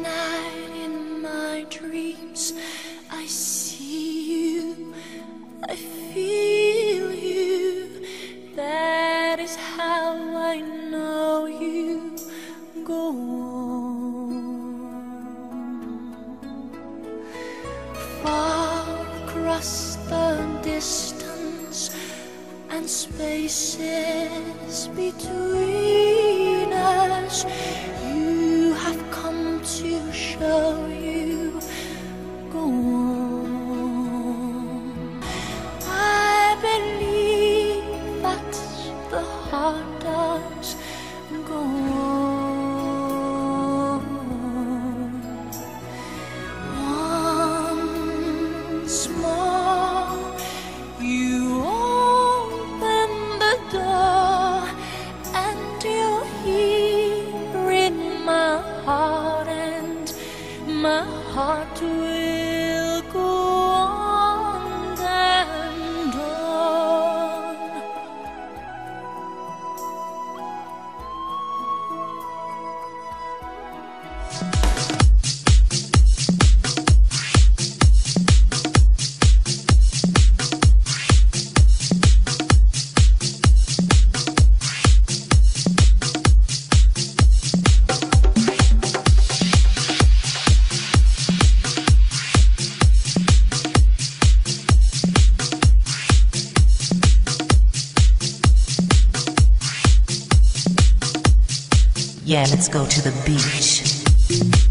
night in my dreams, I see you, I feel you. That is how I know you. Go on. Far across the distance and spaces between us, you have come to show you. Go on. I believe that the heart does. Go on. Once more you open the door, and you're here in my heart, and my heart will go on and on. Yeah, let's go to the beach.